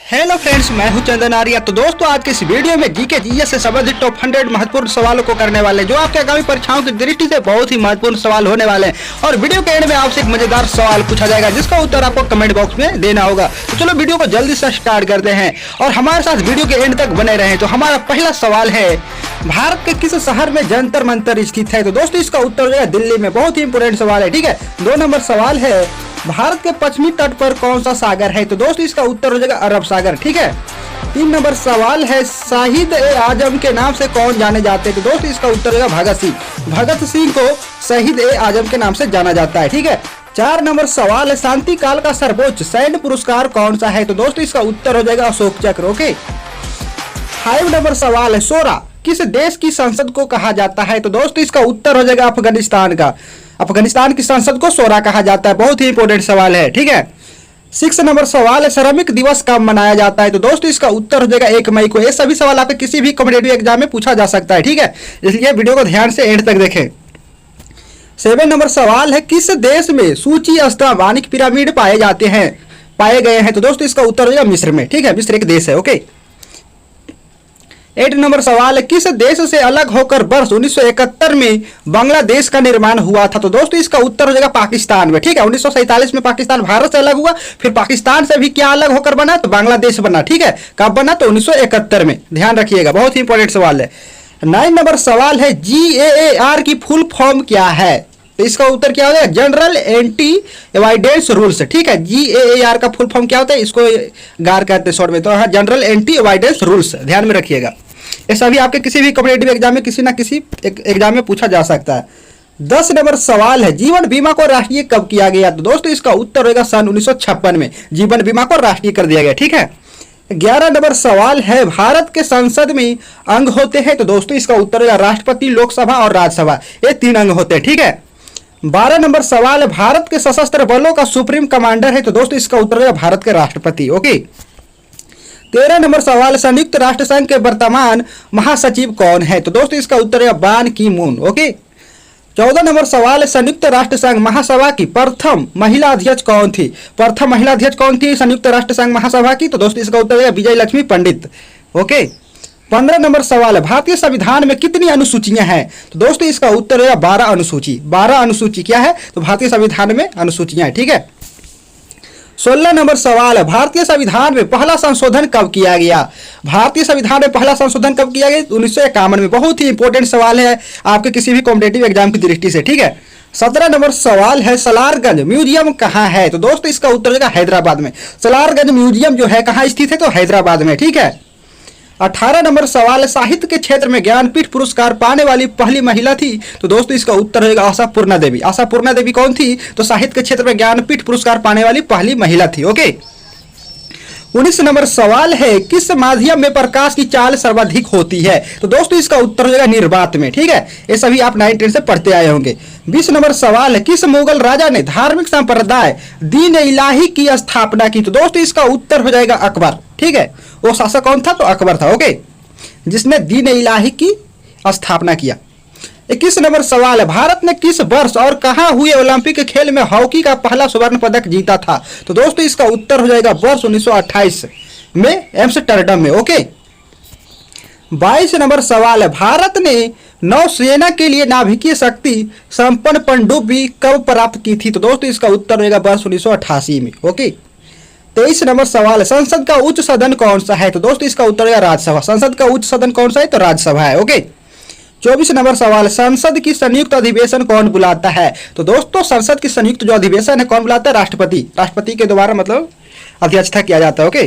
Hello friends, मैं हूं चंदन आर्या। तो दोस्तों, आज के इस वीडियो में जीके जीएस से संबंधित टॉप 100 महत्वपूर्ण सवालों को करने वाले हैं, जो आपके आगामी परीक्षाओं की दृष्टि से बहुत ही महत्वपूर्ण सवाल होने वाले हैं। और वीडियो के एंड में आपसे एक मजेदार सवाल पूछा जाएगा, जिसका उत्तर आपको कमेंट बॉक्स में देना होगा। तो चलो वीडियो को जल्दी से स्टार्ट करते हैं और हमारे साथ वीडियो के एंड तक बने रहें। तो हमारा पहला सवाल है, भारत के किस शहर में जंतर मंतर स्थित है? तो दोस्तों, इसका उत्तर हो जाएगा दिल्ली में। बहुत ही इंपोर्टेंट सवाल है, ठीक है। 2 नंबर सवाल है, भारत के पश्चिमी तट पर कौन सा सागर है? तो दोस्तों, इसका उत्तर हो जाएगा अरब सागर, ठीक है। 3 नंबर सवाल है, शहीद ए आजम के नाम से कौन जाने जाते हैं? तो दोस्तों, इसका उत्तर होगा भगत सिंह। भगत सिंह को शहीद ए आजम के नाम से जाना जाता है, ठीक है। 4 नंबर सवाल है, शांति काल का सर्वोच्च सैन्य पुरस्कार कौन सा है? तो दोस्तों, इसका उत्तर हो जाएगा अशोक चक्र, ओके। 5 नंबर सवाल है, शोरा किस देश की संसद को कहा जाता है? तो दोस्तों, इसका उत्तर हो जाएगा अफगानिस्तान का। अफगानिस्तान की संसद को शोरा कहा जाता है। बहुत ही इंपोर्टेंट सवाल है, ठीक है। 6 नंबर सवाल है, श्रमिक दिवस कब मनाया जाता है? तो दोस्तों, इसका उत्तर हो जाएगा 1 मई को। ये सभी सवाल आपके किसी भी कॉम्पिटिटिव एग्जाम में पूछा जा सकता है, ठीक है। इसलिए वीडियो को ध्यान से एंड तक देखें। 7 नंबर सवाल है, किस देश में सूची स्तंभ यानी पिरामिड पाए गए हैं? तो दोस्तों, इसका उत्तर हो जाएगा मिस्र में, ठीक है। मिस्र एक देश है, ओके। 8 नंबर सवाल है, किस देश से अलग होकर वर्ष 1971 में बांग्लादेश का निर्माण हुआ था? तो दोस्तों, इसका उत्तर हो जाएगा पाकिस्तान में, ठीक है। 1947 में पाकिस्तान भारत से अलग हुआ, फिर पाकिस्तान से भी क्या अलग होकर बना? तो बांग्लादेश बना, ठीक है। कब बना? तो 1971 में। ध्यान रखिएगा, बहुत ही इंपॉर्टेंट सवाल है। 9 नंबर सवाल है, GAAR की फुल फॉर्म क्या है? तो इसका उत्तर क्या होगा? जनरल एंटी एवाइडेंस रूल्स, ठीक है। GAAR का फुल फॉर्म क्या होता है? इसको गार कहते हैं शॉर्ट में। तो हाँ, जनरल एंटी एवाइडेंस रूल्स, ध्यान में रखिएगा। ये सभी आपके किसी भी कॉम्पिटिटिव एग्जाम में किसी ना किसी एग्जाम में पूछा जा सकता है। 10 नंबर सवाल है, जीवन बीमा को राष्ट्रीय कब किया गया? तो दोस्तों, इसका उत्तर होगा सन 1956 में जीवन बीमा को राष्ट्रीय कर दिया गया, ठीक है। 11 नंबर सवाल है, भारत के संसद में अंग होते हैं? तो दोस्तों, इसका उत्तर होगा राष्ट्रपति, लोकसभा और राज्यसभा, ये 3 अंग होते हैं, ठीक है। 12 नंबर सवाल है, भारत के सशस्त्र बलों का सुप्रीम कमांडर है? तो दोस्तों, इसका उत्तर होगा भारत के राष्ट्रपति, ओके। 13 नंबर सवाल, संयुक्त राष्ट्र संघ के वर्तमान महासचिव कौन है? तो दोस्तों, इसका उत्तर है बान की मून, ओके। 14 नंबर सवाल, संयुक्त राष्ट्र संघ महासभा की प्रथम महिला अध्यक्ष कौन थी? प्रथम महिला अध्यक्ष कौन थी संयुक्त राष्ट्र संघ महासभा की? तो दोस्तों, इसका उत्तर है विजय लक्ष्मी पंडित, ओके। 15 नंबर सवाल है, भारतीय संविधान में कितनी अनुसूचियां हैं? तो दोस्तों, इसका उत्तर है 12 अनुसूची। 12 अनुसूची क्या है? तो भारतीय संविधान में अनुसूचियां हैं, ठीक है। 16 नंबर सवाल है, भारतीय संविधान में पहला संशोधन कब किया गया? भारतीय संविधान में पहला संशोधन कब किया गया? 1951 में। बहुत ही इंपॉर्टेंट सवाल है आपके किसी भी कॉम्पिटिटिव एग्जाम की दृष्टि से, ठीक है। 17 नंबर सवाल है, सलारगंज म्यूजियम कहाँ है? तो दोस्तों, इसका उत्तर होगा हैदराबाद में। सलारगंज म्यूजियम जो है कहाँ स्थित है? तो हैदराबाद में, ठीक है। 18 नंबर सवाल है, साहित्य के क्षेत्र में ज्ञानपीठ पुरस्कार पाने वाली पहली महिला थी? तो दोस्तों, इसका उत्तर होगा आशापूर्णा देवी। आशापूर्णा देवी कौन थी? तो साहित्य के क्षेत्र में ज्ञानपीठ पुरस्कार पाने वाली पहली महिला थी, ओके। 19 नंबर सवाल है, किस माध्यम में प्रकाश की चाल सर्वाधिक होती है? तो दोस्तों, इसका उत्तर हो जाएगा निर्वात में, ठीक है। ये सभी आप 9, 10 से पढ़ते आए होंगे। 20 नंबर सवाल है, किस मुगल राजा ने धार्मिक संप्रदाय दीन इलाही की स्थापना की? तो दोस्तों, इसका उत्तर हो जाएगा अकबर, ठीक है। वो शासक कौन था? तो अकबर था, ओके, जिसने दीन इलाही की स्थापना किया। 21 नंबर सवाल है, भारत ने किस वर्ष और कहां हुए ओलंपिक खेल में हॉकी का पहला स्वर्ण पदक जीता था? तो दोस्तों, इसका उत्तर हो जाएगा वर्ष 1928 में एम्स्टर्डम में, ओके। 22 नंबर सवाल है, भारत ने नौसेना के लिए नाभिकीय शक्ति संपन्न पनडुब्बी कब प्राप्त की थी? तो दोस्तों, इसका उत्तर होगा वर्ष 1988 में, ओके। 23 नंबर सवाल है, संसद का उच्च सदन कौन सा है? तो दोस्तों, इसका उत्तर होगा राज्यसभा। संसद का उच्च सदन कौन सा है? तो राज्यसभा है, ओके। 24 नंबर सवाल, संसद की संयुक्त अधिवेशन कौन बुलाता है? तो दोस्तों, संसद की संयुक्त जो अधिवेशन है कौन बुलाता है? राष्ट्रपति। राष्ट्रपति के द्वारा मतलब अध्यक्षता किया जाता है, ओके।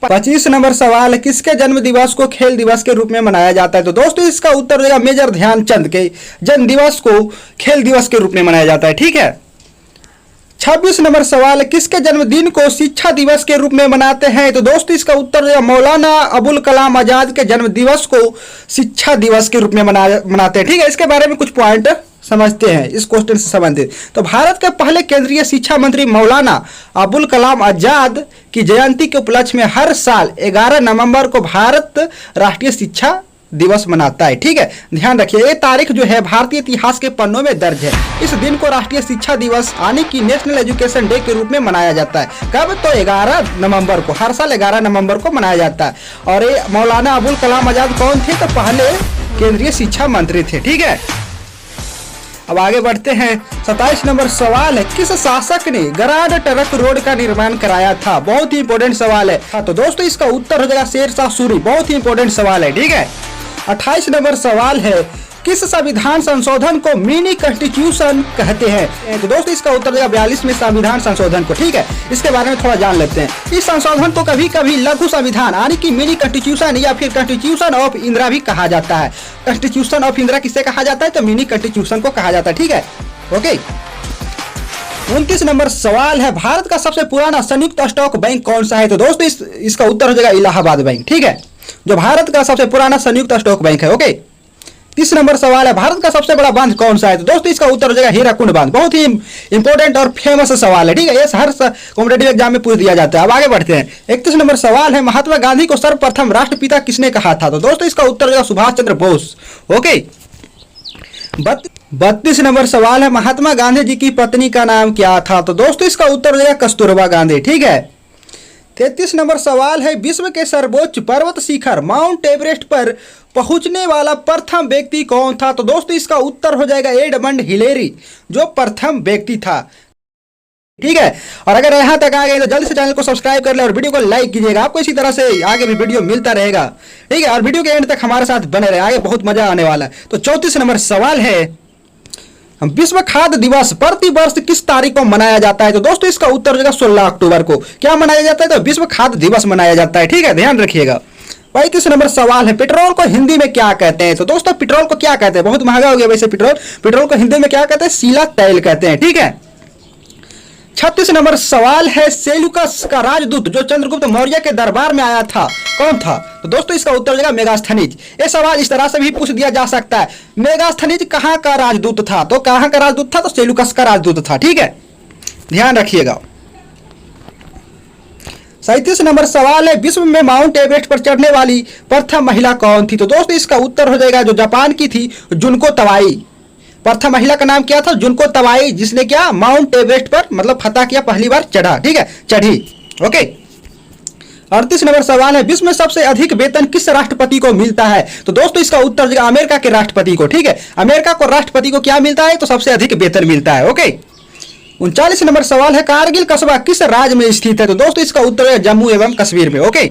25 नंबर सवाल है, किसके जन्म दिवस को खेल दिवस के रूप में मनाया जाता है? तो दोस्तों, इसका उत्तर होगा मेजर ध्यानचंद के जन्म दिवस को खेल दिवस के रूप में मनाया जाता है, ठीक है। 26 नंबर सवाल, किसके जन्मदिन को शिक्षा दिवस के रूप में मनाते हैं? तो दोस्तों, इसका उत्तर है मौलाना अबुल कलाम आजाद के जन्म दिवस को शिक्षा दिवस के रूप में मनाते हैं, ठीक है। इसके बारे में कुछ पॉइंट समझते हैं इस क्वेश्चन से संबंधित। तो भारत के पहले केंद्रीय शिक्षा मंत्री मौलाना अबुल कलाम आजाद की जयंती के उपलक्ष्य में हर साल 11 नवंबर को भारत राष्ट्रीय शिक्षा दिवस मनाता है। ठीक है, ध्यान रखिए ये तारीख जो है भारतीय इतिहास के पन्नों में दर्ज है। इस दिन को राष्ट्रीय शिक्षा दिवस यानी कि नेशनल एजुकेशन डे के रूप में मनाया जाता है। कब? तो 11 नवंबर को, हर साल 11 नवंबर को मनाया जाता है। और ये मौलाना अबुल कलाम आजाद कौन थे? तो पहले केंद्रीय शिक्षा मंत्री थे। ठीक है, अब आगे बढ़ते हैं। 27 नंबर सवाल है, किस शासक ने ग्रांड ट्रंक रोड का निर्माण कराया था? बहुत ही इंपॉर्टेंट सवाल है। हाँ, तो दोस्तों इसका उत्तर हो जाएगा शेरशाह सूरी। बहुत ही इंपॉर्टेंट सवाल है। ठीक है, 28 नंबर सवाल है, किस संविधान संशोधन को मिनी कॉन्स्टिट्यूशन कहते हैं? तो दोस्तों इसका उत्तर देगा 42वें संविधान संशोधन को। ठीक है, इसके बारे में थोड़ा जान लेते हैं। इस संशोधन को कभी कभी लघु संविधान यानी कि मिनी कॉन्स्टिट्यूशन या फिर कॉन्स्टिट्यूशन ऑफ इंदिरा भी कहा जाता है। कॉन्स्टिट्यूशन ऑफ इंदिरा किसे कहा जाता है? तो मिनी कॉन्स्टिट्यूशन को कहा जाता है। ठीक है, ओके। 29 नंबर सवाल है, भारत का सबसे पुराना संयुक्त स्टॉक बैंक कौन सा है? तो दोस्तों इसका उत्तर हो जाएगा इलाहाबाद बैंक। ठीक है, जो भारत का सबसे पुराना संयुक्त स्टॉक बैंक है। ओके। 30 नंबर सवाल है, भारत का सबसे बड़ा बांध कौन सा है? तो दोस्तों इसका उत्तर हो जाएगा हीराकुंड बांध। बहुत ही इंपॉर्टेंट और फेमस सवाल है। ठीक है, ये हर कॉम्पिटेटिव एग्जाम में पूछ दिया जाता है। अब आगे बढ़ते हैं। 31 नंबर सवाल है, महात्मा गांधी को सर्वप्रथम राष्ट्रपिता किसने कहा था? तो दोस्तों इसका उत्तर हो जाएगा सुभाष चंद्र बोस। ओके। 32 नंबर सवाल है, महात्मा गांधी जी की पत्नी का नाम क्या था? तो दोस्तों इसका उत्तर हो जाएगा कस्तूरबा गांधी। ठीक है। 33 नंबर सवाल है, विश्व के सर्वोच्च पर्वत शिखर माउंट एवरेस्ट पर पहुंचने वाला प्रथम व्यक्ति कौन था? तो दोस्तों इसका उत्तर हो जाएगा एडमंड हिलेरी, जो प्रथम व्यक्ति था। ठीक है, और अगर यहां तक आ गए तो जल्दी से चैनल को सब्सक्राइब कर ले और वीडियो को लाइक कीजिएगा। आपको इसी तरह से आगे भी वीडियो मिलता रहेगा। ठीक है, और वीडियो के एंड तक हमारे साथ बने रहे, आगे बहुत मजा आने वाला है। तो 34 नंबर सवाल है, विश्व खाद्य दिवस प्रति वर्ष किस तारीख को मनाया जाता है? तो दोस्तों इसका उत्तर हो जाएगा 16 अक्टूबर को। क्या मनाया जाता है? तो विश्व खाद्य दिवस मनाया जाता है। ठीक है, ध्यान रखिएगा। 35 नंबर सवाल है, पेट्रोल को हिंदी में क्या कहते हैं? तो दोस्तों पेट्रोल को क्या कहते हैं? बहुत महंगा हो गया वैसे पेट्रोल को हिंदी में क्या कहते हैं? सीला तेल कहते हैं। ठीक है। 36 नंबर सवाल है, सेल्यूकस का राजदूत जो चंद्रगुप्त मौर्य के दरबार में आया था कौन था? तो दोस्तों इसका उत्तर हो जाएगा मेगास्थनीज। ये सवाल इस तरह से भी पूछ दिया जा सकता है, मेगास्थनीज कहाँ का राजदूत था? तो कहाँ का राजदूत था? तो सेल्यूकस का राजदूत था। ठीक है, ध्यान रखिएगा। 37 नंबर सवाल है, विश्व में माउंट एवरेस्ट पर चढ़ने वाली प्रथम महिला कौन थी? तो दोस्तों इसका उत्तर हो जाएगा जो जापान की थी, जुनको तवाई। प्रथम महिला का नाम क्या था? जुनको तवाई, जिसने क्या माउंट एवरेस्ट पर मतलब फतह किया, पहली बार चढ़ा। ठीक है, चढ़ी। ओके। 38 नंबर सवाल है, विश्व में सबसे अधिक वेतन किस राष्ट्रपति को मिलता है? तो दोस्तों इसका उत्तर हो जाएगा अमेरिका के राष्ट्रपति को। ठीक है, अमेरिका को राष्ट्रपति को क्या मिलता है? तो सबसे अधिक वेतन मिलता है। ओके। 39 नंबर सवाल है, कारगिल कस्बा किस राज्य में स्थित है? तो दोस्तों इसका उत्तर है जम्मू एवं कश्मीर में। ओके।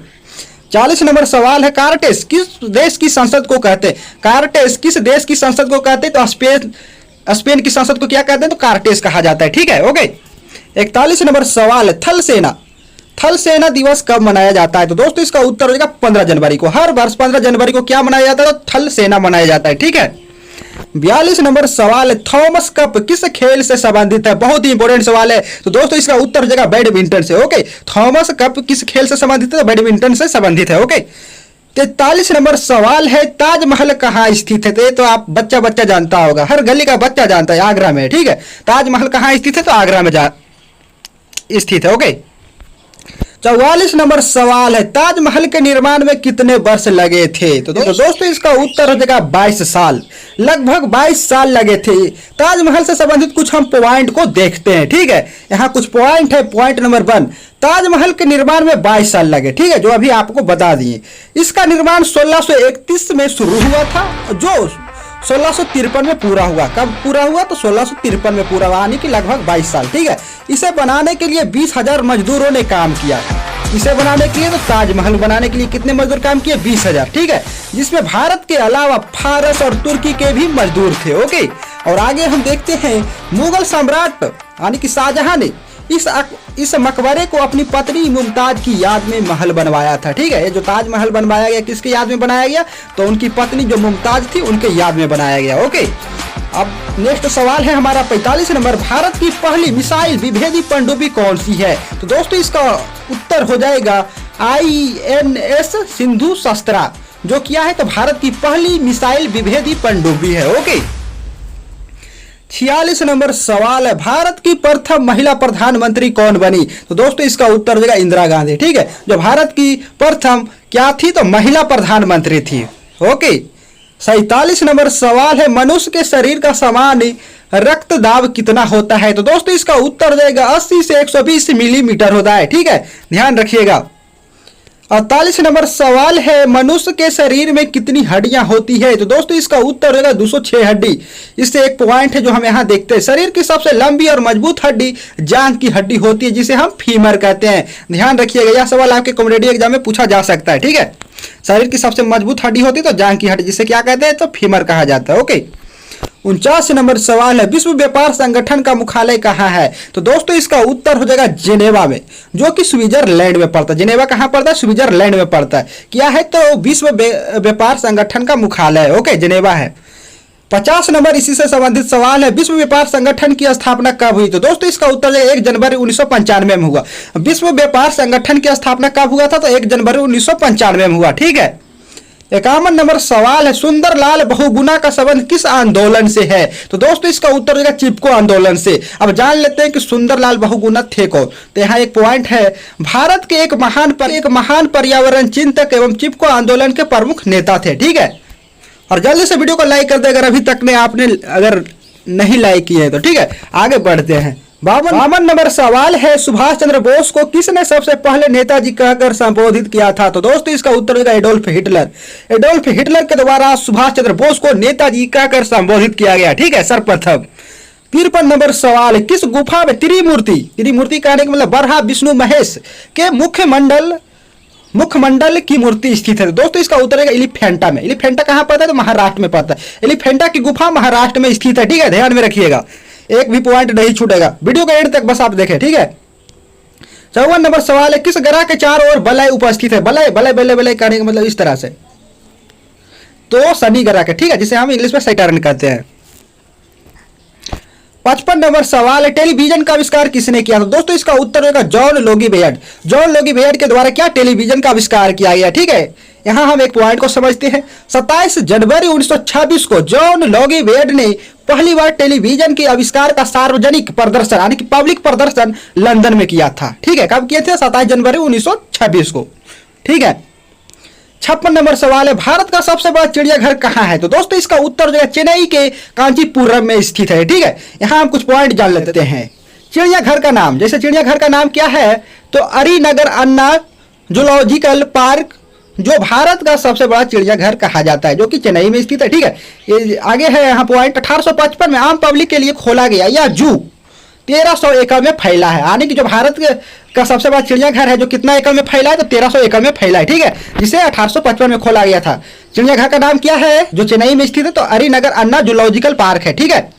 40 नंबर सवाल है, कारटेस किस देश की संसद को कहते हैं? कारटेस किस देश की संसद को कहते हैं? तो स्पेन की संसद को क्या कहते हैं? तो कारटेस कहा जाता है। ठीक है, ओके। 41 नंबर सवाल है, थल सेना दिवस कब मनाया जाता है? तो दोस्तों इसका उत्तर हो जाएगा 15 जनवरी को। हर वर्ष 15 जनवरी को क्या मनाया जाता है? तो थल सेना मनाया जाता है। ठीक है। 42 नंबर सवाल है, थॉमस कप किस खेल से संबंधित है? बहुत ही इंपॉर्टेंट सवाल है। तो दोस्तों इसका उत्तर हो जाएगा बैडमिंटन से। ओके, थॉमस कप किस खेल से संबंधित है? तो बैडमिंटन से संबंधित है। ओके। 43 नंबर सवाल है, ताजमहल कहाँ स्थित है? तो ये तो आप बच्चा जानता होगा, हर गली का बच्चा जानता है, आगरा में। ठीक है, ताजमहल कहाँ स्थित है? तो आगरा में स्थित है। ओके। 44 नंबर सवाल है, ताजमहल के निर्माण में कितने वर्ष लगे थे? तो दोस्तों इसका उत्तर हो जाएगा 22 साल। लगभग 22 साल लगे थे। ताजमहल से संबंधित कुछ हम पॉइंट को देखते हैं। ठीक है, यहाँ कुछ पॉइंट है। पॉइंट नंबर 1, ताजमहल के निर्माण में 22 साल लगे। ठीक है, जो अभी आपको बता दिए। इसका निर्माण 1631 में शुरू हुआ था, जो 1653 में पूरा हुआ। कब पूरा हुआ? तो 1653 में पूरा हुआ, यानी कि लगभग 22 साल। ठीक है, इसे बनाने के लिए 20,000 मजदूरों ने काम किया। इसे बनाने के लिए, तो ताजमहल बनाने के लिए कितने मजदूर काम किए? 20,000। ठीक है, जिसमें भारत के अलावा फारस और तुर्की के भी मजदूर थे। ओके। और आगे हम देखते हैं, मुगल सम्राट यानी कि शाहजहां ने इस मकबरे को अपनी पत्नी मुमताज की याद में महल बनवाया था। ठीक है, ये जो ताजमहल बनवाया गया किसकी याद में बनाया गया? तो उनकी पत्नी जो मुमताज थी उनके याद में बनाया गया। ओके। अब नेक्स्ट सवाल है हमारा 45 नंबर, भारत की पहली मिसाइल विभेदी पनडुब्बी कौन सी है? तो दोस्तों इसका उत्तर हो जाएगा INS सिंधु शस्त्रा, जो क्या है? तो भारत की पहली मिसाइल विभेदी पनडुब्बी है। ओके। 46 नंबर सवाल है, भारत की प्रथम महिला प्रधानमंत्री कौन बनी? तो दोस्तों इसका उत्तर हो जाएगा इंदिरा गांधी। ठीक है, जो भारत की प्रथम क्या थी? तो महिला प्रधानमंत्री थी। ओके। 47 नंबर सवाल है, मनुष्य के शरीर का सामान्य रक्त दाब कितना होता है? तो दोस्तों इसका उत्तर हो जाएगा 80 से 120 मिलीमीटर होता है। ठीक है, ध्यान रखिएगा। 48 नंबर सवाल है, मनुष्य के शरीर में कितनी हड्डियां होती है? तो दोस्तों इसका उत्तर होगा 206 हड्डी। इससे एक पॉइंट है जो हम यहाँ देखते हैं। शरीर की सबसे लंबी और मजबूत हड्डी जांघ की हड्डी होती है, जिसे हम फीमर कहते हैं। ध्यान रखिएगा, यह सवाल आपके कॉम्पिटिटिव एग्जाम में पूछा जा सकता है। ठीक है, शरीर की सबसे मजबूत हड्डी होती है तो जांघ की हड्डी, जिसे क्या कहते हैं? तो फीमर कहा जाता है। ओके, 49 नंबर सवाल है, विश्व व्यापार संगठन का मुख्यालय कहाँ है? तो दोस्तों इसका उत्तर हो जाएगा जेनेवा में, जो कि स्विट्जरलैंड में पड़ता है। जेनेवा कहाँ पड़ता है? स्विट्जरलैंड में पड़ता है। क्या है? तो विश्व व्यापार संगठन का मुख्यालय है। ओके, जेनेवा है। 50 नंबर इसी से संबंधित सवाल है, विश्व व्यापार संगठन की स्थापना कब हुई? तो दोस्तों इसका उत्तर 1 जनवरी 1995 में हुआ। विश्व व्यापार संगठन की स्थापना कब हुआ था? तो 1 जनवरी 1995 में हुआ। ठीक है। 51 नंबर सवाल है, सुंदरलाल बहुगुणा का संबंध किस आंदोलन से है? तो दोस्तों इसका उत्तर होगा चिपको आंदोलन से। अब जान लेते हैं कि सुंदरलाल बहुगुणा थे कौन। तो यहाँ एक पॉइंट है, भारत के एक महान पर्यावरण चिंतक एवं चिपको आंदोलन के प्रमुख नेता थे। ठीक है, और जल्दी से वीडियो को लाइक कर दे अगर अभी तक ने आपने अगर नहीं लाइक किया है तो। ठीक है, आगे बढ़ते हैं। 52 नंबर सवाल है, सुभाष चंद्र बोस को किसने सबसे पहले नेताजी कहकर संबोधित किया था? तो दोस्तों इसका उत्तर होगा एडोल्फ हिटलर। एडोल्फ हिटलर के द्वारा सुभाष चंद्र बोस को नेताजी कहकर संबोधित किया गया। ठीक है, सर्वप्रथम। 53 नंबर सवाल है, किस गुफा में त्रिमूर्ति कहने का मतलब ब्रह्मा विष्णु महेश के मुखमंडल की मूर्ति स्थित है? दोस्तों इसका उत्तर है एलिफेंटा में। एलिफेंटा कहाँ पड़ता है? तो महाराष्ट्र में पड़ता है। एलिफेंटा की गुफा महाराष्ट्र में स्थित है। ठीक है, ध्यान में रखिएगा, एक भी पॉइंट नहीं छूटेगा। वीडियो के एंड तक बस आप देखें। ठीक है। 54 नंबर सवाल है, किस ग्रह के चारों ओर बलय उपस्थित है? बलय कहने का मतलब इस तरह से, तो शनि ग्रह के। ठीक है, जिसे हम इंग्लिश में सैटर्न कहते हैं। 55 नंबर सवाल है, टेलीविजन का आविष्कार किसने किया? तो दोस्तों इसका उत्तर होगा John Logie Baird. John Logie Baird के द्वारा क्या टेलीविजन का आविष्कार किया गया? ठीक है, यहां हम एक पॉइंट को समझते हैं। 27 जनवरी 1926 को जॉन लोगी बेयर्ड ने पहली बार टेलीविजन के आविष्कार का सार्वजनिक प्रदर्शन यानी कि पब्लिक प्रदर्शन लंदन में किया था। ठीक है, कब किए थे? 27 जनवरी 1926 को। ठीक है। 56 नंबर सवाल है, भारत का सबसे बड़ा चिड़ियाघर कहाँ है? तो दोस्तों इसका उत्तर जो है चेन्नई के कांचीपुरम में स्थित है। ठीक है, यहाँ हम कुछ पॉइंट जान लेते हैं। चिड़ियाघर का नाम, जैसे चिड़ियाघर का नाम क्या है? तो अरीनगर अन्ना जूलॉजिकल पार्क, जो भारत का सबसे बड़ा चिड़ियाघर कहा जाता है, जो कि चेन्नई में स्थित है। ठीक है, ये आगे है यहाँ पॉइंट। 1855 में आम पब्लिक के लिए खोला गया यह जू 1300 एकड़ में फैला है, यानी कि जो भारत का सबसे बड़ा चिड़ियाघर है जो कितना एकड़ में फैला है? तो 1300 एकड़ में फैला है। ठीक है, जिसे 1855 में खोला गया था। चिड़ियाघर का नाम क्या है जो चेन्नई में स्थित है? तो अरीनगर अन्ना जूलॉजिकल पार्क है। ठीक है,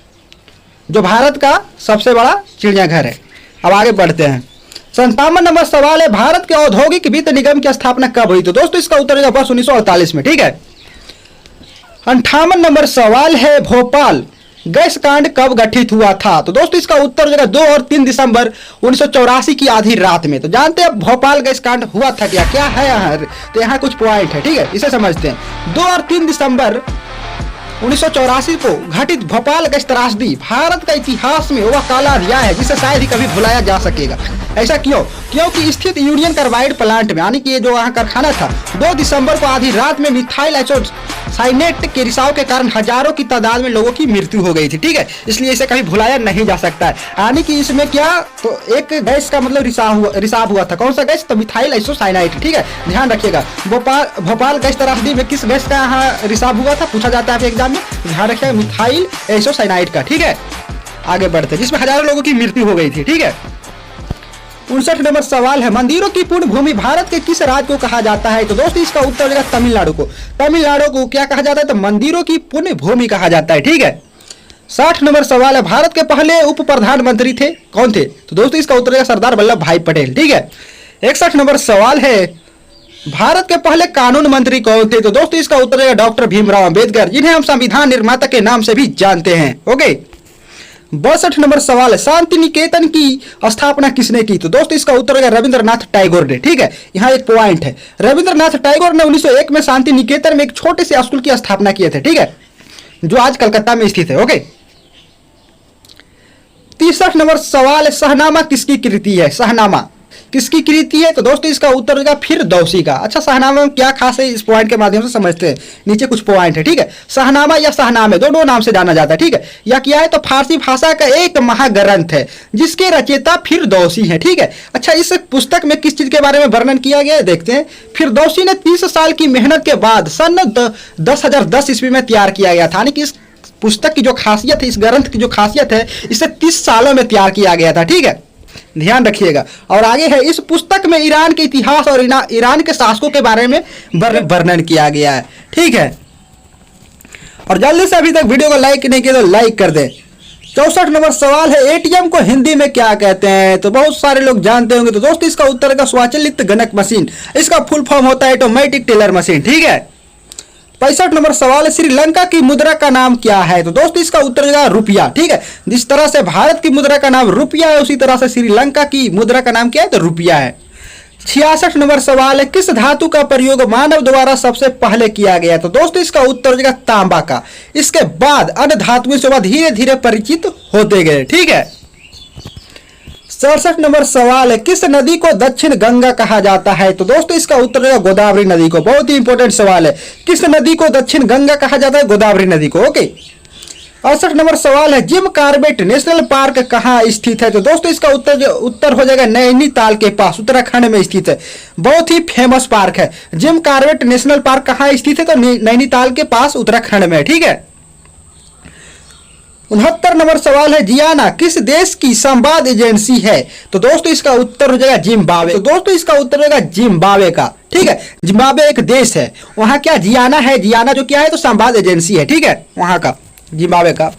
जो भारत का सबसे बड़ा चिड़ियाघर है। अब आगे बढ़ते हैं। 57 नंबर सवाल है, भारत के औद्योगिक वित्त निगम की स्थापना कब हुई? तो दोस्तों इसका उत्तर होगा वर्ष 1948 में। ठीक है। 58 नंबर सवाल है, भोपाल गैस कांड कब गठित हुआ था? तो दोस्तों इसका उत्तर होगा 2 और 3 दिसंबर 1984 की आधी रात में। तो जानते हैं भोपाल गैस कांड हुआ था क्या है यहाँ? तो यहाँ कुछ पॉइंट है। ठीक है, इसे समझते हैं। 2 और 3 दिसंबर 1984 को घटित भोपाल गैस त्रासदी भारत का इतिहास में वह काला अध्याय है जिसे शायद ही कभी भुलाया जा सकेगा। ऐसा क्यों? क्योंकि स्थित यूनियन कार्बाइड प्लांट में, यानी कि ये जो वहाँ कारखाना था, 2 दिसंबर को आधी रात में मिथाइल साइनेट के रिसाव के कारण हजारों की तादाद में लोगों की मृत्यु हो गई थी। ठीक है, इसलिए इसे कभी भुलाया नहीं जा सकता है। यानी कि इसमें क्या, तो एक गैस का मतलब रिसाव हुआ था। कौन सा गैस? तो मिथाइल आइसोसाइनाइड। ठीक है, ध्यान रखिएगा। भोपाल गैस त्रासदी में किस गैस का यहाँ रिसाव हुआ था, पूछा जाता है एग्जाम में। ध्यान रखिएगा, मिथाइल आइसोसाइनाइड का। ठीक है, आगे बढ़ते, जिसमें हजारों लोगों की मृत्यु हो गई थी। ठीक है। 59 नंबर सवाल है, मंदिरों की पूर्ण भूमि भारत के किस राज्य को कहा जाता है? तो दोस्तों इसका उत्तर होगा तमिलनाडु को। तमिलनाडु को क्या कहा जाता है? तो मंदिरों की पुण्य भूमि कहा जाता है। ठीक है। 60 नंबर सवाल है, भारत के पहले उप प्रधानमंत्री थे कौन थे? तो दोस्तों इसका उत्तर है सरदार वल्लभ भाई पटेल। ठीक है। 61 नंबर सवाल है, भारत के पहले कानून मंत्री कौन थे? तो दोस्तों इसका उत्तर है डॉक्टर भीमराव अंबेडकर, जिन्हें हम संविधान निर्माता के नाम से भी जानते हैं। ओके। 62 नंबर सवाल है, शांति निकेतन की स्थापना किसने की? तो दोस्तों इसका उत्तर है रविंद्रनाथ टैगोर ने। ठीक है, यहाँ एक पॉइंट है, रविंद्रनाथ टैगोर ने 1901 में शांति निकेतन में एक छोटे से स्कूल की स्थापना किए थे। ठीक है, जो आज कलकत्ता में स्थित है। ओके। 63 नंबर सवाल है, शहनामा किसकी कृति है? शहनामा किसकी कृति है? तो दोस्तों इसका उत्तर होगा फिरदौसी का। अच्छा, शाहनामा में क्या खास है, इस पॉइंट के माध्यम से समझते हैं। नीचे कुछ पॉइंट है, ठीक है। शाहनामा या शाहनामे दोनों नाम से जाना जाता है, ठीक है। यह क्या है? तो फारसी भाषा का एक महाग्रंथ है जिसके रचयिता फिरदौसी है, ठीक है। अच्छा, इस पुस्तक में किस चीज के बारे में वर्णन किया गया है देखते हैं। फिरदौसी ने 30 साल की मेहनत के बाद सन 1010 ईस्वी में तैयार किया गया था। यानी कि इस पुस्तक की जो खासियत है, इस ग्रंथ की जो खासियत है, इसे 30 सालों में तैयार किया गया था, ठीक है। ध्यान रखिएगा। और आगे है, इस पुस्तक में ईरान के इतिहास और ईरान के शासकों के बारे में वर्णन किया गया है, ठीक है। और जल्दी से अभी तक वीडियो को लाइक नहीं किया तो लाइक कर दें। 64 नंबर सवाल है, एटीएम को हिंदी में क्या कहते हैं? तो बहुत सारे लोग जानते होंगे। तो दोस्तों इसका उत्तर है स्वचालित गणक मशीन। इसका फुल फॉर्म होता है ऑटोमेटिक टेलर मशीन, ठीक है। 65 नंबर सवाल है, श्रीलंका की मुद्रा का नाम क्या है? तो दोस्तों इसका उत्तर है रुपया, ठीक है। जिस तरह से भारत की मुद्रा का नाम रुपया है, उसी तरह से श्रीलंका की मुद्रा का नाम क्या है? तो रुपया है। 66 नंबर सवाल है, किस धातु का प्रयोग मानव द्वारा सबसे पहले किया गया? तो दोस्तों इसका उत्तर हो जाएगा तांबा का। इसके बाद अन्य धातुओं से धीरे धीरे परिचित होते गए, ठीक है। 67 नंबर सवाल है, किस नदी को दक्षिण गंगा कहा जाता है? तो दोस्तों इसका उत्तर है गोदावरी नदी को। बहुत ही इंपॉर्टेंट सवाल है, किस नदी को दक्षिण गंगा कहा जाता है? गोदावरी नदी को, ओके। 68 नंबर सवाल है, जिम कॉर्बेट नेशनल पार्क कहाँ स्थित है? तो दोस्तों इसका उत्तर हो जाएगा नैनीताल के पास, उत्तराखंड में स्थित है। बहुत ही फेमस पार्क है। जिम कॉर्बेट नेशनल पार्क कहाँ स्थित है? तो नैनीताल के पास, उत्तराखंड में, ठीक है। 69 नंबर सवाल है, जियाना किस देश की संवाद एजेंसी है? तो दोस्तों इसका उत्तर हो जाएगा जिम्बाब्वे। तो दोस्तों इसका उत्तर होगा जिम्बाब्वे का, ठीक है। जिम्बाब्वे एक देश है, वहां क्या जियाना है? जियाना जो क्या है? तो संवाद एजेंसी है, ठीक है, वहां का, जिम्बाब्वे का।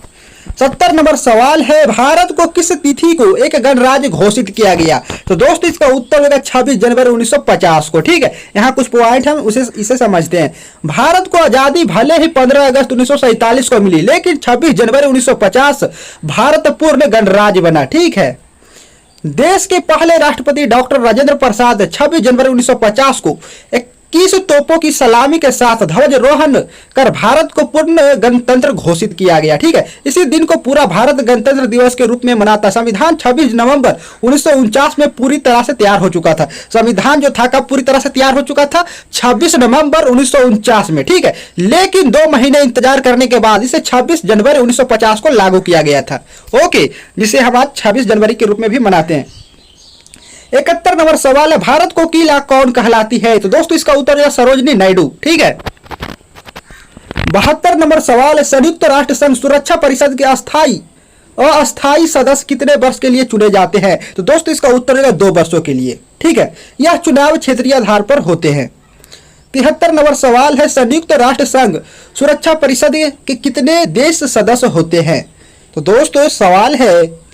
70 नंबर सवाल है, भारत को किस तिथि को एक गणराज्य घोषित किया गया? तो दोस्तों इसका उत्तर होगा 26 जनवरी 1950 को, ठीक है। यहाँ कुछ पॉइंट हम इसे समझते हैं। भारत को आजादी भले ही 15 अगस्त 1947 को मिली, लेकिन 26 जनवरी 1950 भारत पूर्ण गणराज्य बना, ठीक है। देश के पहले राष्ट्रपति डॉक्टर राजेंद्र प्रसाद 26 जनवरी 1950 को 21 तोपों की सलामी के साथ ध्वजारोहण कर भारत को पूर्ण गणतंत्र घोषित किया गया, ठीक है। इसी दिन को पूरा भारत गणतंत्र दिवस के रूप में मनाता। संविधान 26 नवंबर 1949 में पूरी तरह से तैयार हो चुका था। संविधान जो था कब पूरी तरह से तैयार हो चुका था? 26 नवंबर 1949 में, ठीक है। लेकिन 2 महीने इंतजार करने के बाद इसे 26 जनवरी 1950 को लागू किया गया था, ओके, जिसे हम आज 26 जनवरी के रूप में भी मनाते हैं। 71 नंबर सवाल है, भारत को किला कौन कहलाती है? तो दोस्तों इसका उत्तर है सरोजनी नायडू, ठीक है। 72 नंबर सवाल है, संयुक्त राष्ट्र संघ सुरक्षा परिषद के अस्थायी सदस्य कितने वर्ष के लिए चुने जाते हैं? तो दोस्तों इसका उत्तर है 2 वर्षों के लिए, ठीक है। यह चुनाव क्षेत्रीय आधार पर होते हैं। 73 नंबर सवाल है, संयुक्त राष्ट्र संघ सुरक्षा परिषद के कितने देश सदस्य होते हैं? तो दोस्तों सवाल है,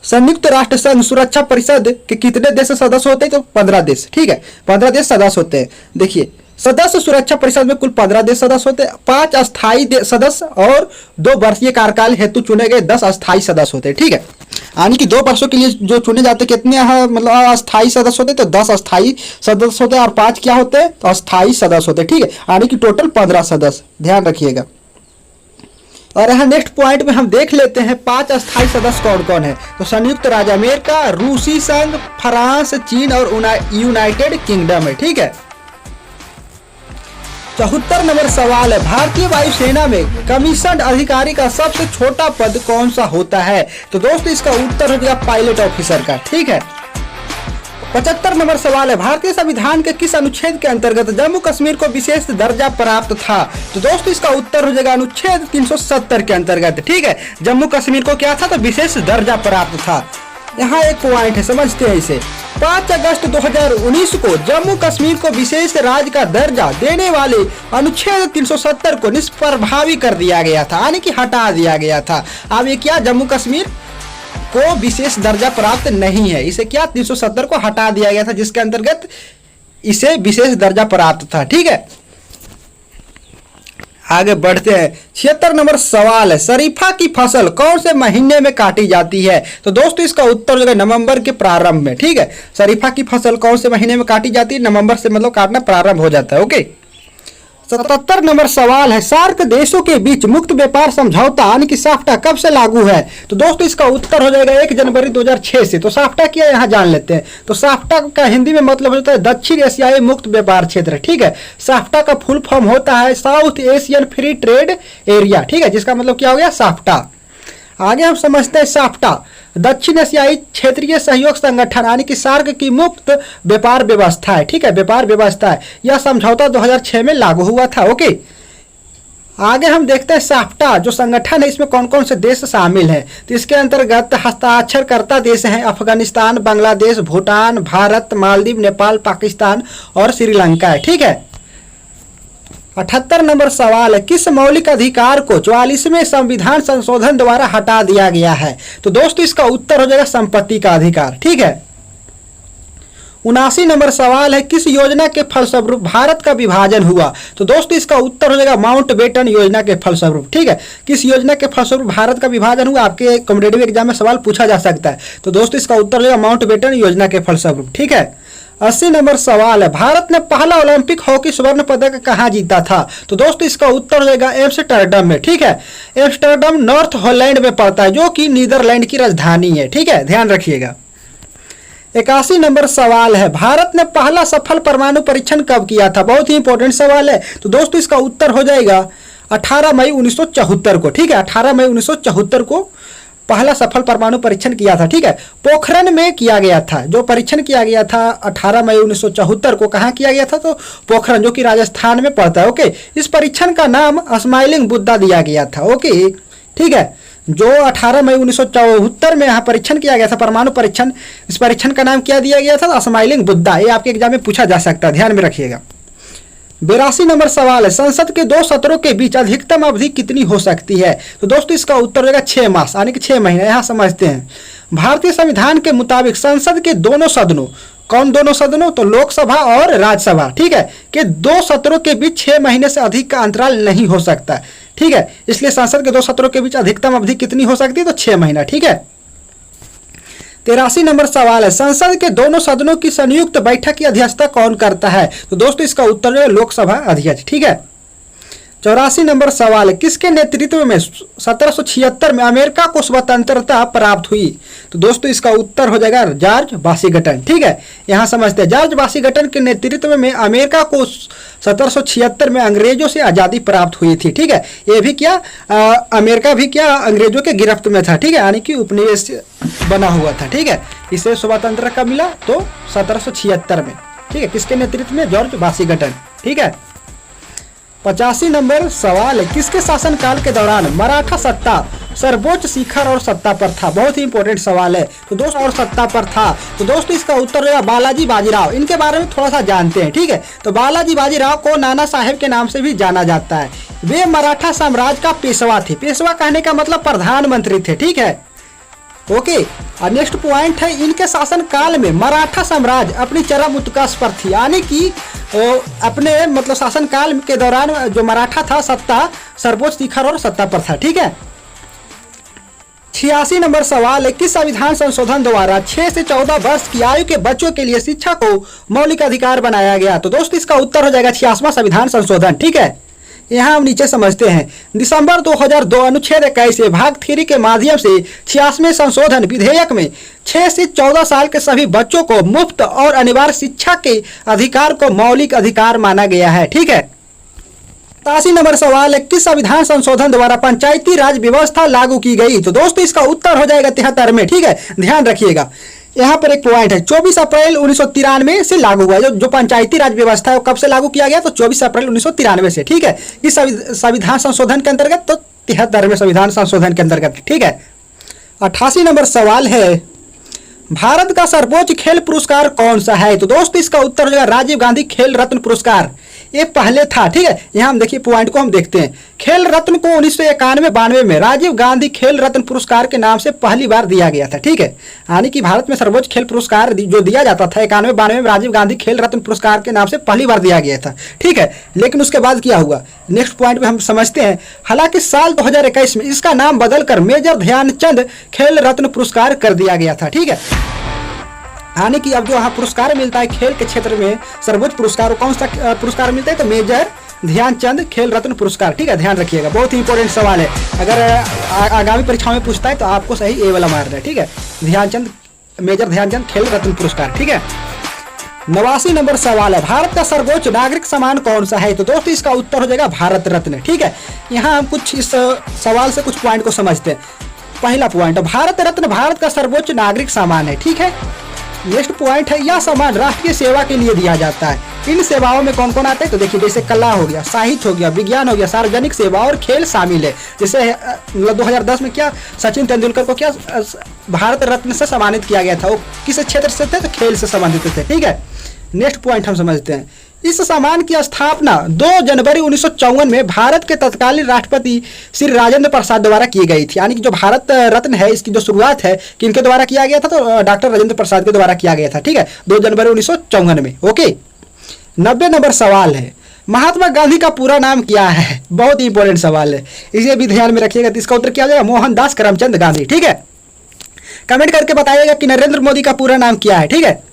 संयुक्त राष्ट्र संघ सुरक्षा परिषद के कितने देश सदस्य होते हैं? तो 15 देश, ठीक है, 15 देश सदस्य होते हैं। देखिए, सदस्य सुरक्षा परिषद में कुल 15 देश सदस्य होते हैं, 5 अस्थायी सदस्य और 2 वर्षीय कार्यकाल हेतु चुने गए 10 अस्थायी सदस्य होते हैं, ठीक है। यानी कि 2 वर्षों के लिए जो चुने जाते कितने मतलब अस्थायी सदस्य होते हैं? तो 10 अस्थायी सदस्य होते हैं और 5 क्या होते हैं? तो अस्थायी सदस्य होते हैं, ठीक है। यानी कि टोटल 15 सदस्य, ध्यान रखिएगा। और यहाँ नेक्स्ट पॉइंट में हम देख लेते हैं 5 अस्थायी सदस्य कौन कौन है। तो संयुक्त राज्य अमेरिका, रूसी संघ, फ्रांस, चीन और यूनाइटेड किंगडम है, ठीक है। 74 नंबर सवाल है, भारतीय वायुसेना में कमीशन अधिकारी का सबसे छोटा पद कौन सा होता है? तो दोस्तों इसका उत्तर हो गया पायलट ऑफिसर का, ठीक है। 75 नंबर सवाल है, भारतीय संविधान के किस अनुच्छेद के अंतर्गत जम्मू कश्मीर को विशेष दर्जा प्राप्त था? तो दोस्तों इसका उत्तर हो जाएगा अनुच्छेद 370 के अंतर्गत, ठीक है। जम्मू कश्मीर को क्या था? तो विशेष दर्जा प्राप्त था। यहाँ एक पॉइंट है, समझते हैं इसे। 5 अगस्त 2019 को जम्मू कश्मीर को विशेष राज्य का दर्जा देने वाले अनुच्छेद 370 को निष्प्रभावी कर दिया गया था, यानी कि हटा दिया गया था। अब ये क्या, जम्मू कश्मीर को विशेष दर्जा प्राप्त नहीं है, इसे क्या 370 को हटा दिया गया था, जिसके अंतर्गत इसे विशेष दर्जा प्राप्त था, ठीक है। आगे बढ़ते हैं। 76 नंबर सवाल है, शरीफा की फसल कौन से महीने में काटी जाती है? तो दोस्तों इसका उत्तर जो है नवंबर के प्रारंभ में, ठीक है। शरीफा की फसल कौन से महीने में काटी जाती है? नवंबर से मतलब काटना प्रारंभ हो जाता है, ओके। 77 नंबर सवाल है, सार्क देशों के बीच मुक्त व्यापार समझौता यानी कि साफ्टा कब से लागू है? तो दोस्तों इसका उत्तर हो जाएगा 1 जनवरी 2006 से। तो साफ्टा क्या यहाँ जान लेते हैं। तो साफ्टा का हिंदी में मतलब होता है दक्षिण एशियाई मुक्त व्यापार क्षेत्र। ठीक है, साफ्टा का फुल फॉर्म होता है south Asian free trade area. ठीक है, जिसका मतलब क्या हो गया साफ्टा। आगे हम समझते हैं साफ्टा दक्षिण एशियाई क्षेत्रीय सहयोग संगठन यानी कि सार्क की मुक्त व्यापार व्यवस्था है। ठीक है, व्यापार व्यवस्था है। यह समझौता 2006 में लागू हुआ था। ओके, आगे हम देखते हैं साफ्टा जो संगठन है इसमें कौन कौन से देश शामिल हैं। तो इसके अंतर्गत हस्ताक्षरकर्ता देश हैं अफगानिस्तान, बांग्लादेश, भूटान, भारत, मालदीव, नेपाल, पाकिस्तान और श्रीलंका है। ठीक है, 78 नंबर सवाल है, किस मौलिक अधिकार को 44वें संविधान संशोधन द्वारा हटा दिया गया है? तो दोस्तों इसका उत्तर हो जाएगा संपत्ति का अधिकार। ठीक है, 79 नंबर सवाल है, किस योजना के फलस्वरूप भारत का विभाजन हुआ? तो दोस्तों इसका उत्तर हो जाएगा माउंटबेटन योजना के फलस्वरूप। ठीक है, किस योजना के फलस्वरूप भारत का विभाजन हुआ? आपके कॉम्पिटिटिव एग्जाम में सवाल पूछा जा सकता है। तो दोस्तों इसका उत्तर हो जाएगा माउंटबेटन योजना के फलस्वरूप। ठीक है, 80 नंबर सवाल है, भारत ने पहला ओलंपिक हॉकी स्वर्ण पदक कहाँ जीता था? तो दोस्तों इसका उत्तर हो जाएगा एम्स्टर्डम में। ठीक है, एम्स्टर्डम नॉर्थ हॉलैंड में पड़ता है जो कि नीदरलैंड की राजधानी है। ठीक है, ध्यान रखिएगा। 81 नंबर सवाल है, भारत ने पहला सफल परमाणु परीक्षण कब किया था? बहुत ही इंपॉर्टेंट सवाल है। तो दोस्तों इसका उत्तर हो जाएगा 18 मई 1974 को। ठीक है, 18 मई 1974 को पहला सफल परमाणु परीक्षण किया था। ठीक है, पोखरण में किया गया था। जो परीक्षण किया गया था 18 मई 1974 को कहाँ किया गया था? तो पोखरण जो कि राजस्थान में पड़ता है। ओके, इस परीक्षण का नाम स्माइलिंग बुद्धा दिया गया था। ओके, ठीक है, जो 18 मई 1974 में यहाँ परीक्षण किया गया था परमाणु परीक्षण, इस परीक्षण का नाम क्या दिया गया था? स्माइलिंग बुद्धा। ये आपके एग्जाम में पूछा जा सकता है, ध्यान में रखिएगा। 82 नंबर सवाल है, संसद के 2 सत्रों के बीच अधिकतम अवधि कितनी हो सकती है? तो दोस्तों इसका उत्तर होगा 6 मास यानी कि 6 महीने। यहाँ समझते हैं, भारतीय संविधान के मुताबिक संसद के दोनों सदनों, कौन दोनों सदनों? तो लोकसभा और राज्यसभा, ठीक है, के 2 सत्रों के बीच 6 महीने से अधिक का अंतराल नहीं हो सकता। ठीक है, इसलिए संसद के 2 सत्रों के बीच अधिकतम अवधि कितनी हो सकती है? तो 6 महीना। ठीक है, 83 नंबर सवाल है, संसद के दोनों सदनों की संयुक्त बैठक की अध्यक्षता कौन करता है? तो दोस्तों इसका उत्तर है लोकसभा अध्यक्ष। ठीक है, 84 नंबर सवाल है, किसके नेतृत्व में 1776 में अमेरिका को स्वतंत्रता प्राप्त हुई? तो दोस्तों इसका उत्तर हो जाएगा जॉर्ज वाशिंगटन। ठीक है, यहाँ समझते हैं, जॉर्ज वाशिंगटन के नेतृत्व में अमेरिका को 1776 में अंग्रेजों से आज़ादी प्राप्त हुई थी। ठीक है, ये भी क्या अमेरिका भी क्या अंग्रेजों के गिरफ्त में था। ठीक है, यानी कि उपनिवेश बना हुआ था। ठीक है, इसे स्वतंत्रता कब मिला? तो 1776 में। ठीक है, किसके नेतृत्व में? George Washington. ठीक है, 85 नंबर सवाल है, किसके शासनकाल के दौरान मराठा सत्ता सर्वोच्च शिखर और सत्ता पर था? बहुत ही इंपॉर्टेंट सवाल है। तो दोस्तों और सत्ता पर था, तो दोस्तों इसका उत्तर है बालाजी बाजीराव। इनके बारे में थोड़ा सा जानते हैं। ठीक है, तो बालाजी बाजीराव को नाना साहेब के नाम से भी जाना जाता है। वे मराठा साम्राज्य का पेशवा थे। पेशवा कहने का मतलब प्रधानमंत्री थे। ठीक है, ओके, और नेक्स्ट पॉइंट है, इनके शासन काल में मराठा साम्राज्य अपनी चरम उत्कर्ष पर थी। यानी कि अपने मतलब शासन काल के दौरान जो मराठा था सत्ता सर्वोच्च शिखर और सत्ता पर था। ठीक है, 86 नंबर सवाल है, किस संविधान संशोधन द्वारा 6 से 14 वर्ष की आयु के बच्चों के लिए शिक्षा को मौलिक अधिकार बनाया गया? तो दोस्तों इसका उत्तर हो जाएगा 86वां संविधान संशोधन। ठीक है, यहाँ हम नीचे समझते हैं, दिसंबर 2002 अनुच्छेद 21 भाग 3 के माध्यम से 86वें संशोधन विधेयक में 6 से 14 साल के सभी बच्चों को मुफ्त और अनिवार्य शिक्षा के अधिकार को मौलिक अधिकार माना गया है। ठीक है, 87 नंबर सवाल है, किस संविधान संशोधन द्वारा पंचायती राज व्यवस्था लागू की गई? तो दोस्तों इसका उत्तर हो जाएगा 73 में। ठीक है, ध्यान रखिएगा, यहाँ पर एक पॉइंट है, 24 अप्रैल 1993 से लागू हुआ। जो पंचायती राज व्यवस्था है वो कब से लागू किया गया? तो 24 अप्रैल 1993 से। ठीक है, इस संविधान संशोधन के अंतर्गत, तो 73वें संविधान संशोधन के अंतर्गत। ठीक है, 88 नंबर सवाल है, भारत का सर्वोच्च खेल पुरस्कार कौन सा है? तो दोस्तों इसका उत्तर हो जाएगा राजीव गांधी खेल रत्न पुरस्कार। ये पहले था। ठीक है, यहाँ हम देखिए पॉइंट को हम देखते हैं, खेल रत्न को 1991-92 में राजीव गांधी खेल रत्न पुरस्कार के नाम से पहली बार दिया गया था। ठीक है, यानी कि भारत में सर्वोच्च खेल पुरस्कार जो दिया जाता था 91-92 में राजीव गांधी खेल रत्न पुरस्कार के नाम से पहली बार दिया गया था। ठीक है, लेकिन उसके बाद क्या हुआ, नेक्स्ट पॉइंट में हम समझते हैं, हालांकि साल 2021 में इसका नाम बदलकर मेजर ध्यानचंद खेल रत्न पुरस्कार कर दिया गया था। ठीक है, यानी कि अब जो यहाँ पुरस्कार मिलता है खेल के क्षेत्र में सर्वोच्च पुरस्कार, कौन सा पुरस्कार मिलता है? तो मेजर ध्यानचंद खेल रत्न पुरस्कार, ठीक है, ध्यान रखिएगा, बहुत ही इंपॉर्टेंट सवाल है। अगर आगामी परीक्षाओं में पूछता है तो आपको सही ए वाला मारना है, ठीक है। ध्यानचंद, मेजर ध्यानचंद खेल रत्न पुरस्कार, ठीक है। 89 नंबर सवाल है, भारत का सर्वोच्च नागरिक सम्मान कौन सा है? तो दोस्तों इसका उत्तर हो जाएगा भारत रत्न, ठीक है। यहाँ हम कुछ इस सवाल से कुछ पॉइंट को समझते हैं। पहला पॉइंट, भारत रत्न भारत का सर्वोच्च नागरिक सम्मान है, ठीक है। नेक्स्ट पॉइंट है, यह सम्मान राष्ट्रीय सेवा के लिए दिया जाता है। इन सेवाओं में कौन कौन आते हैं? तो देखिए, जैसे कला हो गया, साहित्य हो गया, विज्ञान हो गया, सार्वजनिक सेवा और खेल शामिल है। जैसे 2010 में क्या सचिन तेंदुलकर को क्या भारत रत्न से सम्मानित किया गया था, वो किस क्षेत्र से थे? तो खेल से सम्मानित थे, ठीक है। नेक्स्ट पॉइंट हम समझते हैं, इस सम्मान की स्थापना 2 जनवरी 1954 में भारत के तत्कालीन राष्ट्रपति श्री राजेंद्र प्रसाद द्वारा की गई थी। यानी कि जो भारत रत्न है इसकी जो शुरुआत है किनके द्वारा किया गया था? तो डॉक्टर राजेंद्र प्रसाद के द्वारा किया गया था, ठीक है, 2 जनवरी 1954 में। ओके, 90 नंबर सवाल है, महात्मा गांधी का पूरा नाम क्या है? बहुत ही इंपॉर्टेंट सवाल है, इसे भी ध्यान में रखिएगा। तो इसका उत्तर क्या हो जाएगा? मोहनदास करमचंद गांधी, ठीक है। कमेंट करके बताइएगा कि नरेंद्र मोदी का पूरा नाम क्या है, ठीक है।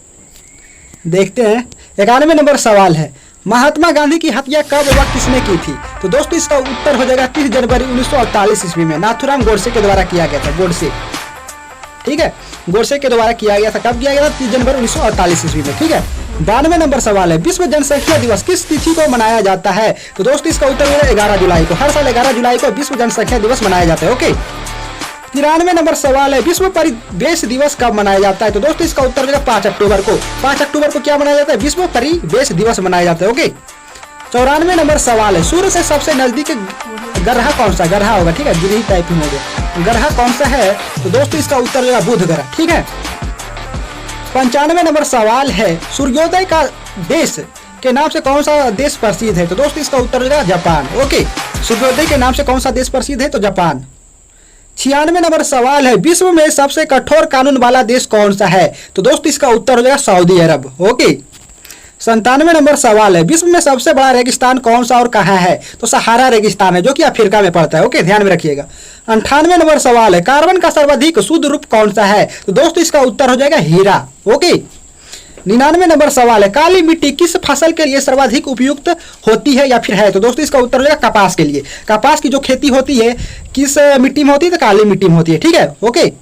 देखते हैं, 91 नंबर सवाल है, महात्मा गांधी की हत्या कब व किसने की थी? तो दोस्तों इसका उत्तर हो जाएगा 30 जनवरी 1948 ईस्वी में नाथुराम गोडसे के द्वारा किया गया था। गोडसे, ठीक है, गोडसे के द्वारा किया गया था। कब किया गया था? 30 जनवरी 1948 ईस्वी में, ठीक है। 92 नंबर सवाल है, विश्व जनसंख्या दिवस किस तिथि को मनाया जाता है? तो दोस्तों इसका उत्तर हो जाएगा 11 जुलाई को। हर साल 11 जुलाई को विश्व जनसंख्या दिवस मनाया जाता है। ओके, 93 नंबर सवाल है, विश्व परिवेश दिवस कब मनाया जाता है? तो दोस्तों इसका उत्तर होगा 5 अक्टूबर को। 5 अक्टूबर को क्या मनाया जाता है? विश्व परिवेश दिवस मनाया जाता है। ओके, 94 नंबर सवाल है, सूर्य से सबसे नजदीक ग्रह कौन सा? ग्रह होगा, ठीक है, गिरही टाइपिंग हो गया। ग्रह कौन सा है? तो दोस्तों इसका उत्तर होगा बुध ग्रह, ठीक है। 95 नंबर सवाल है, सूर्योदय का देश के नाम से कौन सा देश प्रसिद्ध है? तो दोस्तों इसका उत्तर होगा जापान। ओके, सूर्योदय के नाम से कौन सा देश प्रसिद्ध है? तो जापान। 96 नंबर सवाल है, विश्व में सबसे कठोर कानून वाला देश कौन सा है? तो दोस्तों इसका उत्तर हो जाएगा सऊदी अरब। ओके, 97 नंबर सवाल है, विश्व में सबसे बड़ा रेगिस्तान कौन सा और कहाँ है? तो सहारा रेगिस्तान है, जो कि अफ्रीका में पड़ता है। ओके, ध्यान में रखिएगा। 98 नंबर सवाल है, कार्बन का सर्वाधिक शुद्ध रूप कौन सा है? तो दोस्तों इसका उत्तर हो जाएगा हीरा। ओके, 99 नंबर सवाल है, काली मिट्टी किस फसल के लिए सर्वाधिक उपयुक्त होती है या फिर है? तो दोस्तों इसका उत्तर हो जाएगा कपास के लिए। कपास की जो खेती होती है किस मिट्टी में होती है? तो काली मिट्टी में होती है, ठीक है। ओके,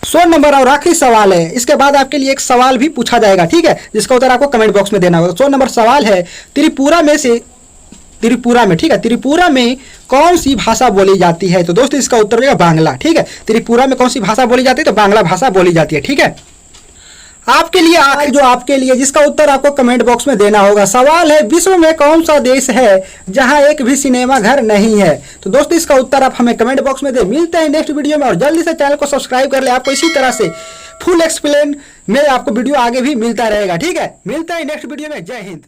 100 नंबर और आखिरी सवाल है, इसके बाद आपके लिए एक सवाल भी पूछा जाएगा, ठीक है, जिसका उत्तर आपको कमेंट बॉक्स में देना होगा। 100 नंबर सवाल है, त्रिपुरा में, ठीक है, त्रिपुरा में कौन सी भाषा बोली जाती है? तो दोस्तों इसका उत्तर होगा बांग्ला, ठीक है। त्रिपुरा में कौन सी भाषा बोली जाती है? तो बांग्ला भाषा बोली जाती है, ठीक है। आपके लिए आखिर जो आपके लिए जिसका उत्तर आपको कमेंट बॉक्स में देना होगा, सवाल है, विश्व में कौन सा देश है जहां एक भी सिनेमा घर नहीं है? तो दोस्तों इसका उत्तर आप हमें कमेंट बॉक्स में दे। मिलते हैं नेक्स्ट वीडियो में, और जल्दी से चैनल को सब्सक्राइब कर ले। आपको इसी तरह से फुल एक्सप्लेन में आपको वीडियो आगे भी मिलता रहेगा, ठीक है। मिलते हैं नेक्स्ट वीडियो में। जय हिंद।